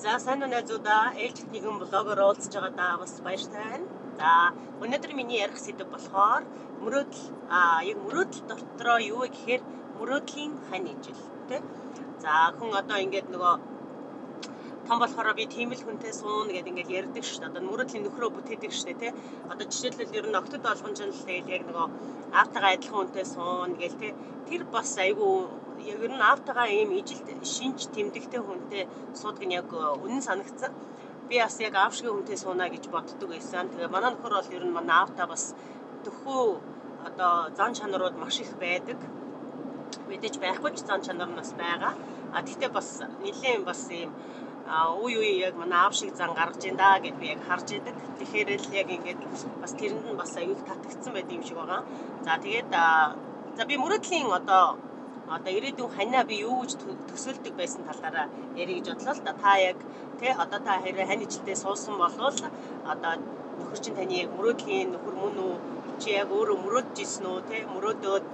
За сайн уу найзуудаа, ээлжид нэгэн блогоор уулзж байгаадаа бас баяртай байна. За өнөөдөр миний ярих сэдэв болохоор мөрөөдөл яг мөрөөдөл дотроо юу вэ гэхээр мөрөөдлийн хань ижил тий. За хүн одоо ингээд нөгөө том болохоор би тийм л хүнтэй суун гэдэг ингээд ярьдаг шүү дээ. Одоо мөрөөдлийн нөхрөө бүтээдэг шүү дээ тий. Одоо жишээлбэл ер нь октод болгон ч л яг нөгөө аавтайгаа адилхан хүнтэй суун гээл тий. Тэр бас айгүй яг ер нь аавтайгаа ийм ижилт шинж тэмдэгтэй хүнтэй суудаг нь яг үнэн санагдсан. Би бас яг аав шиг хүнтэй сууна гэж боддог байсан. Тэгээ манай нөхөр бол ер нь манай аавтай бас төхөө одоо зан чанарууд маш их байдаг. Мэдээж байхгүй ч зан чанар нь бас байгаа. Тэгтээ бас нэлийн бас ийм үе яг манай аав шиг зан гаргаж ин да гэд би яг харж идэг. Тэгэхээр л яг ингээд бас тэрэнд нь бас аюул татагдсан байд юм шиг байгаа. За тэгээд за би мөрөөдлийн одоо ирээдүйн ханаа би юу гэж төсөөлдөг байсан талаараа ярих гэж бодлоо л да. Та яг тий одоо та хэрэг хань ижилдээ суусан болвол одоо нөхөр чинь таны яг мөрөөдлийн нөхөр мөн үү? Чи яг өөрөө мөрөөдж ирсэн үү тий? Мөрөөдөөд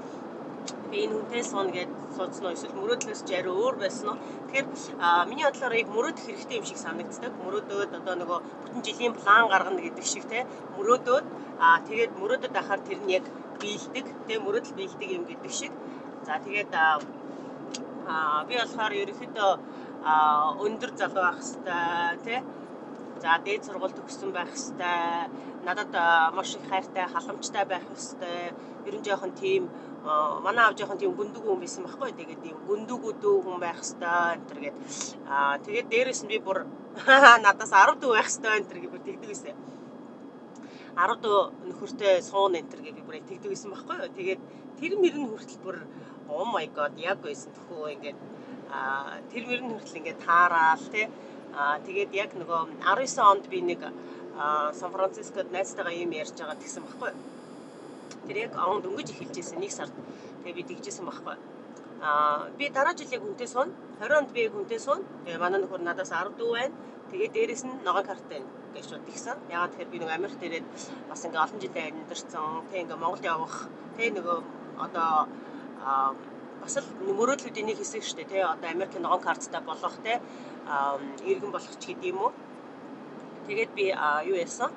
би энэ хүнтэй суuna гэж суудсан уу? Эсвэл мөрөөдлөөс чи арай өөр байсан уу? Тэгэхээр миний бодлоор яг мөрөөдөх хэрэгтэй юм шиг санагддаг. Мөрөөдөөд одоо нөгөө бүтэн жилийн план гаргана гэдэг шиг тий мөрөөдөөд тэгээд мөрөөдөд ахаар тэр нь яг биелдэг тий мөрөөдөл биелдэг юм гэдэг шиг. За тэгээд би болохоор ерөнхийдөө өндөр залуу байх хэвээр тий. За дээд сургууль төгссөн байх хэвээр. Надад маш их хайртай, халамжтай байх хэвээр. Ер нь жоохон тийм манай аав жоохон тийм гүндүг хүн байсан байхгүй. Тэгээд тийм гүндүг өдөө хүн байх хэвээр энэ төр гээд. Тэгээд дээрэс нь би бүр надаас 10 дүү байх хэвээр энэ төр гээд бүр тэгдэг байсан. 10 дүү нөхөртэй суун энэ төр гээд би бүр тэгдэг байсан байхгүй. Тэгээд тэр мөрн хүртэл бүр oh my god яг байсан төхөө ингээд тэр мөрн хүртэл ингээд таараал тий. Тэгээд яг нөгөө 19 онд би нэг Сан Францискод найзтайгаа юм ярьж байгаа гэсэн байхгүй. Тэр яг онд өнгөж эхэлж байсан нэг сард. Тэгээд би тэгжсэн байхгүй. Би дараа жил яг хүнтэй суун 20 онд би хүнтэй суун. Тэгээ манай нөхөр надаас 10 дүү байна. Тэгээд дээрэс нь ногоон карт байна гэж шууд тэгсэн. Ягаад тэгэхээр би нэг Америкт ирээд бас ингээ олон жилийн амьдарсан. Тэг ингээ Монголд явах. Тэг нөгөө одоо бас л мөрөөдлүүдийн нэг хэсэг шүү дээ тий. Одоо Америкийн ногоон карттай болох тий иргэн болох ч гэдэг юм уу. Тэгээд би юу яасан?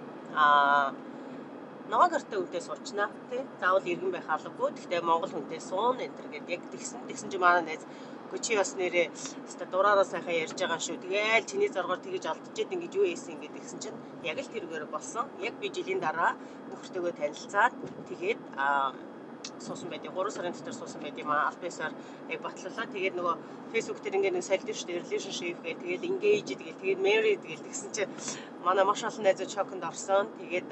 Ногоон карттай үнтэй суучнаа тий. Заавал иргэн байх албагүй. Гэхдээ Монгол хүнтэй суун энэ төр гээд яг тэгсэн чи манай найз чи бас нэрээ өста дураараа сайхан ярьж байгаа шүү. Тэгээл чиний зоргоор тэгэж алдчихэд ингэж юу ийсэн ингэ гэсэн чинь яг л тэргээр болсон. Яг би жилийн дараа нөхөртөөгөө танилцаад тэгээд суусан байд. 3 сарын дотор суусан байд юм аа. Альбасаар яг батлуулаад тэгээд нөгөө Facebook дээр ингээд нэг сальд шүү дээ. Relationship гээ тэгээд engage тэгээд married гэсэн чинь манай маш олон найзууд шоконд орсон. Тэгээд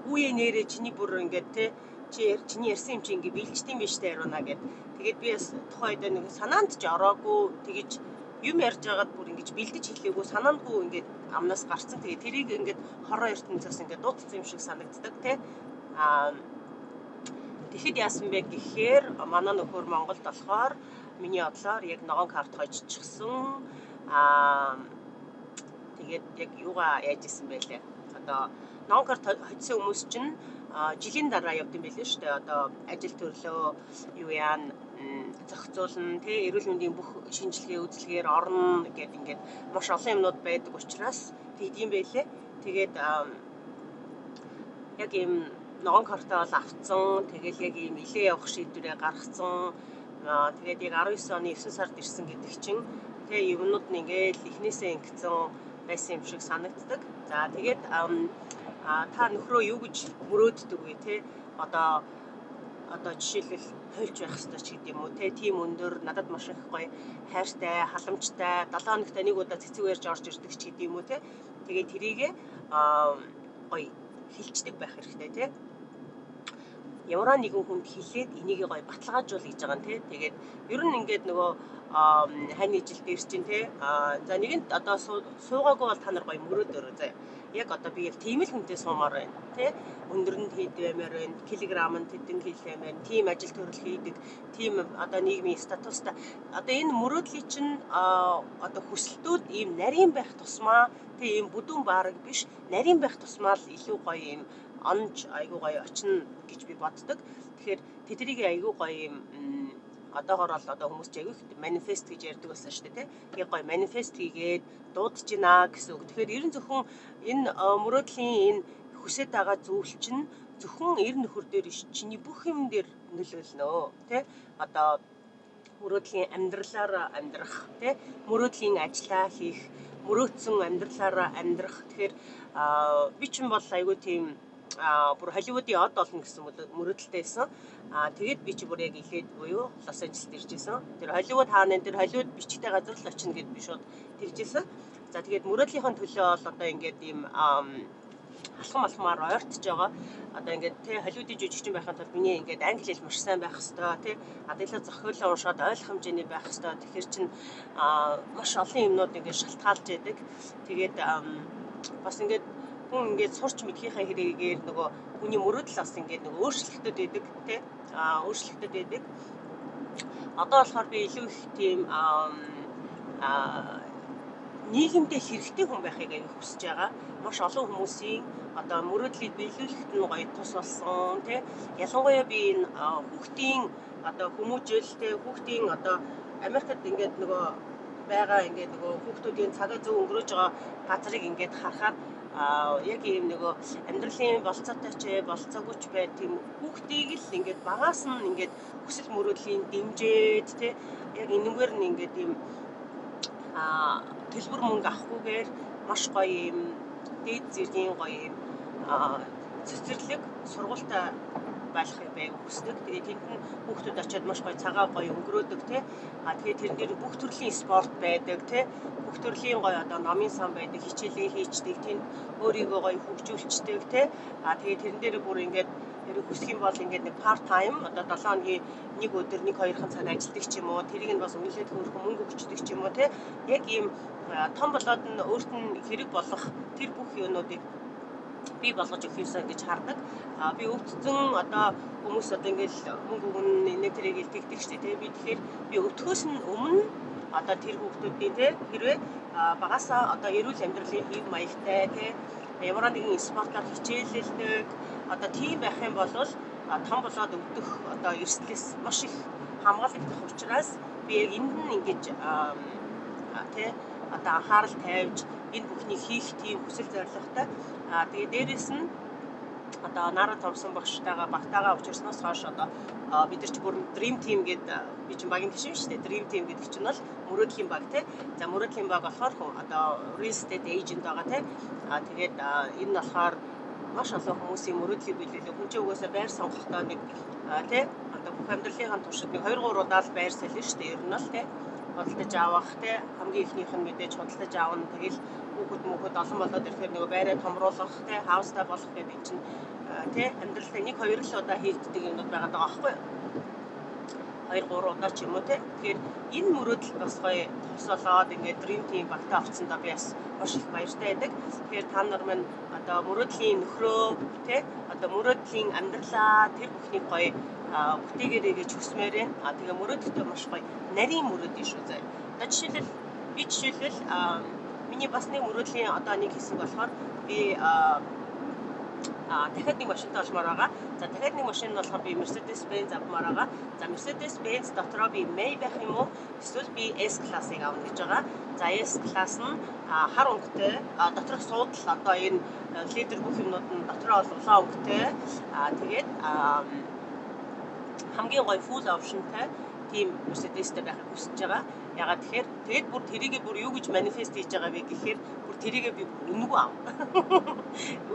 үе нэрээ чиний бүр ингээд те чиний ярьсан юм чи ингээд биелжтэй юм биш те яруна гэд. Тэгээд би бас тухайд нэг санаанд ч ороогүй тэгэж юм ярьж байгаад бүр ингэж бэлдэж хэлээгүй санаандгүй ингээд амнаас гарцсан. Тэгээд тэрийг ингээд хороо ертөнцөөс ингээд дуудсан юм шиг санагддаг те. Тэгэхэд яасан бэ гэхээр манай нөхөр Монголд болохоор миний бодлоор яг ногоон карт хожчихсон. Тэгээд яг юугаа яаж исэн бэ лээ. Одоо ногоон карт хоцсон хүмүүс чинь жилийн дараа явд юм байлээ шүү дээ. Одоо ажил төрлөө юу яана зохицуулна тий эрүүл мэндийн бүх шинжилгээ үзэлгээр орно гэдэг ингээд маш олон юмнууд байдаг учраас тэгдэм байлээ. Тэгээд яг ийм ногоон картаа бол авцсан. Тэгэл яг ийм илээ явах шийдвэрээ гаргацсан. Тэгээд яг 19 оны 9 сард ирсэн гэдэг чинь тэгээ юмнууд нь ингээл эхнээсээ ингэсэн байсан юм шиг санагддаг. За тэгээд та нөхрөө юу гэж мөрөөддөг вэ те? Одоо жишээлбэл хойлж байх хэрэгтэй ч гэдэг юм уу те? Тим өндөр надад маш их гоё хайртай, халамжтай, 7 хоногт нэг удаа цэцэг ярьж орж ирдэг ч гэдэг юм уу те? Тэгээд тэрийгээ гоё хэлцдэг байх хэрэгтэй те. Ямар нэгэн хүнд хэлээд энийг гоё баталгаажуул гэж байгаа юм те. Тэгээд ер нь ингээд нөгөө хань ижил дээр чинь те. За нэгэнт одоо суугаагүй бол та нар гоё мөрөөдөөрөө заа. Яг одоо би яг тийм л хүнтэй суумаар байна те. Өндөр нь хийдвэмээр байна. Килограммд хэдэн килэмээр тийм ажил төрөл хийдэг. Тийм одоо нийгмийн статустай. Одоо энэ мөрөөдлийн чинь одоо хүсэлтүүд ийм нарийн байх тусмаа те ийм бүдүүн баараг биш. Нарийн байх тусмаа л илүү гоё ийм онж айгуу гоё очно гэж би боддог. Тэгэхээр тэднийг айгуу гоё юм одоогоор бол одоо хүмүүс яг их манифест гэж ярьдаг байсан шүү дээ, тийм гоё манифест хийгээд дуудаж гинэ гэсэн үг. Тэгэхээр ер нь зөвхөн энэ мөрөөдлийн энэ хүсэж байгаа зүйл чинь зөвхөн ер нөхөр дээр чиний бүх юм дээр нөлөөлнө, тийм одоо мөрөөдлийн амьдралаараа амьдрах, тийм мөрөөдлийн ажиллаа хийх, мөрөөдсөн амьдралаараа амьдрах. Тэгэхээр би ч юм бол айгүй тийм бүр Холливуудын од олно гэсэн мөрөөдөлтэй байсан. Тэгээд би чи бүр яг ихэд буюу Лос Анжелест иржсэн. Тэр Холливуд хааны тэр Холливуд бичгтэй газар л очино гэд би шууд тэржсэн. За тэгээд мөрөөдлийнхөө төлөө бол одоо ингээд ийм алхамаар ойртож байгаа. Одоо ингээд тий Холливуудын жүжигчин байхад бол миний ингээд англи хэл маш сайн байх хэвээр тий адаглаа зохиолоо уншаад ойлгох хэмжээний байх хэвээр. Тэгэхээр чин маш олон юмнууд ингээд шалтгаалж яадаг. Тэгээд бас ингээд хүн ингээд сурч мэдхийнхээ хэрэгээр нөгөө хүний мөрөөдөл бас ингээд нөгөө өөрчлөлтөд байдаг тий өөрчлөлтөд байдаг. Одоо болохоор би илүү их тийм нийгэмдээ хэрэгтэй хүн байхыг аяг хүсэж байгаа. Маш олон хүмүүсийн одоо мөрөөдлийг биелүүлэхэд нь гоё тус болсон тий. Ялангуяа би энэ хүүхдийн одоо хүмүүжүүлэлтэй хүүхдийн одоо Америкт ингээд нөгөө байгаа ингээд нөгөө хүүхдүүдийн цагаа зөв өнгөрөөж байгаа газрыг ингээд харахаар яг ийм нөгөө амьдралын болцоотой ч болцоогүй ч бай тийм хүүхдийг л ингээд багаас нь ингээд хүсэл мөрөөдлийн дэмжээд тий яг энэгээр нь ингээд ийм төлбөр мөнгө авахгүйгээр маш гоё юм дээд зэргийн гоё юм цэцэрлэг сургуультай байлахыг байг хүсдэг. Тэгээд тэнд нь хүүхдүүд очиод маш гоё цагаа гоё өнгөрөөдөг тий. Тэгээд тэрэн дээр бүх төрлийн спорт байдаг тий. Бүх төрлийн гоё одоо номын сан байдаг, хичээлээ хийчдэг, тэнд өөрийгөө гоё хөгжүүлцдэг тий. Тэгээд тэрэн дээр бүр ингээд хэрэг хүсэх юм бол ингээд нэг part time одоо 7 хоногийн нэг өдөр 1-2 цаг ажилладаг ч юм уу, тэрийг нь бас үнэлээд хөөрхөн мөнгө өгчдөг ч юм уу тий. Яг ийм том болоод нь өөрт нь хэрэг болох тэр бүх юмнуудыг би болгож өгөх юмсан гэж хардаг. Би өвдсөн одоо хүмүүс одоо ингээл мөнгө өгнө нэг тэрийг илтгэдэг шүү дээ тий. Би тэгэхээр би өвдөхөөс нь өмнө одоо тэр хүүхдүүдийн тий хэрвээ багасаа одоо эрүүл амьдралын хэв маягтай тий ямар нэгэн спортоор хичээлэлдэг одоо тийм байх юм бол том болоод өвдөх одоо эрсдлээс маш их хамгаалагдах учраас би яг энд нь ингэж тий одоо анхаарал тавьж энэ бүхнийг хийх тийм хүсэл зорилготой. Тэгээ дээрэс нь одоо Нара Томсон багштайгаа багтаагаа учирснаас хойш одоо бид нар ч бүр Dream Team гэдэг би чинь багийн гишүүн шүү дээ. Dream Team гэдэг чинь бол мөрөөдлийн баг тий. За мөрөөдлийн баг болохоор одоо real estate agent байгаа тий. Тэгээд энэ болохоор маш олон хүмүүсийн мөрөөдлийг биелүүлэх хүн чинь угаасаа байр сонгохдоо нэг тий одоо бүх амьдралынхаа туршид нэг 2-3 удаа л байр солино шүү дээ. Ер нь л тий худалдаж авах тий хамгийн ихнийх нь мэдээж худалдаж аавна. Тэгэл хүүхэд олон болоод ирэхээр нөгөө байраа томруулах тий хаустай болох гэдэг чинь тий амьдралдаа 1-2 л удаа хийгддэг юмнууд байгаа даа байхгүй юу? 2-3 удаа ч юм уу тий. Тэгэхээр энэ мөрөөдөл бас гоё тусалаад ингээд Dream Team багтаа авцсандаа би бас маш их баяртай байдаг. Тэгэхээр та нар маань одоо мөрөөдлийн нөхрөө тий одоо мөрөөдлийн амьдралаа тэр бүхнийг гоё бүтээгээрэй гэж хүсмээр байна. Тэгээ мөрөөдөлтөө маш гоё нарийн мөрөөдөл шүү заяа. Одоо жишээлбэл миний бас нэг мөрөөдлийн одоо нэг хэсэг болохоор би дахиад нэг машинтай олмоор байгаа. За дахиад нэг машин болохоор би Mercedes-Benz авмаар байгаа. За Mercedes-Benz дотроо би Maybach юм уу эсвэл би S-классыг авна гэж байгаа. За S-класс нь хар өнгөтэй доторх суудал одоо энэ лидер бүх юмнууд нь дотроо бол улаан өнгөтэй. Тэгээд хамгийн гоё full optionтай тийм Mercedes-тэй байхыг хүсэж байгаа. Ягаад тэгэхээр тэгэд бүр тэрийгээ бүр юу гэж манифест хийж байгаа вэ гэхээр бүр тэрийгээ би өнгөө аав.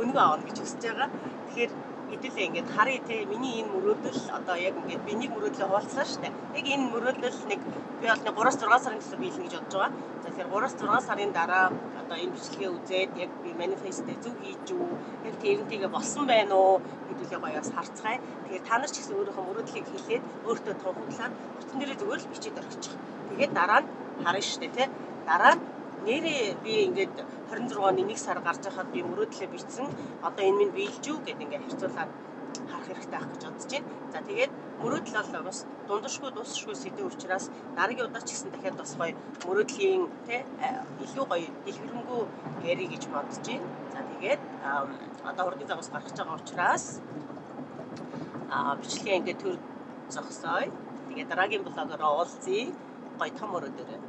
Өнгөө аавна гэж хүсэж байгаа. Тэгэхээр хэдүүлээ ингээд харъя те миний энэ мөрөөдөл одоо яг ингээд би нэг мөрөөдлөө хуваалцсан шүү дээ. Яг энэ мөрөөдөл нэг би бол нэг 3-6 сарын төлөө биелнэ гэж бодож байгаа. За тэгэхээр 3-6 сарын дараа одоо энэ бичлэгээ үзээд яг би манифестээ зөв хийж үү, яг тэрнтэйгээ болсон байна уу хэдүүлээ гоёос харцгаая. Тэгэхээр та нар ч гэсэн өөрийнхөө мөрөөдлийг хэлээд өөртөө тунхаглаад утсан дээрээ зүгээр л бичиж орчих. Тэгээд дараа нь харна шүү дээ те. Дараа нь нэрээ би ингээд 26-ны 1 сар гарч байхад би мөрөөдлөө бичсэн. Одоо энэ минь биелж үү гэд ингээд харьцуулаад харах хэрэгтэй ах гэж бодож байна. За тэгээд мөрөөдөл бол бас дундашгүй сэдв учраас дараагийн удаа ч гэсэн дахиад бас гоё мөрөөдлийн те илүү гоё дэлгэрэнгүй ярих гэж бодож байна. За тэгээд одоо хурдан загас гарах гэж байгаа учраас бичлэгээ ингээд төр зогсоё. Тэгээ дараагийн блогороо уулзъя. Гоё том өрөөдөр.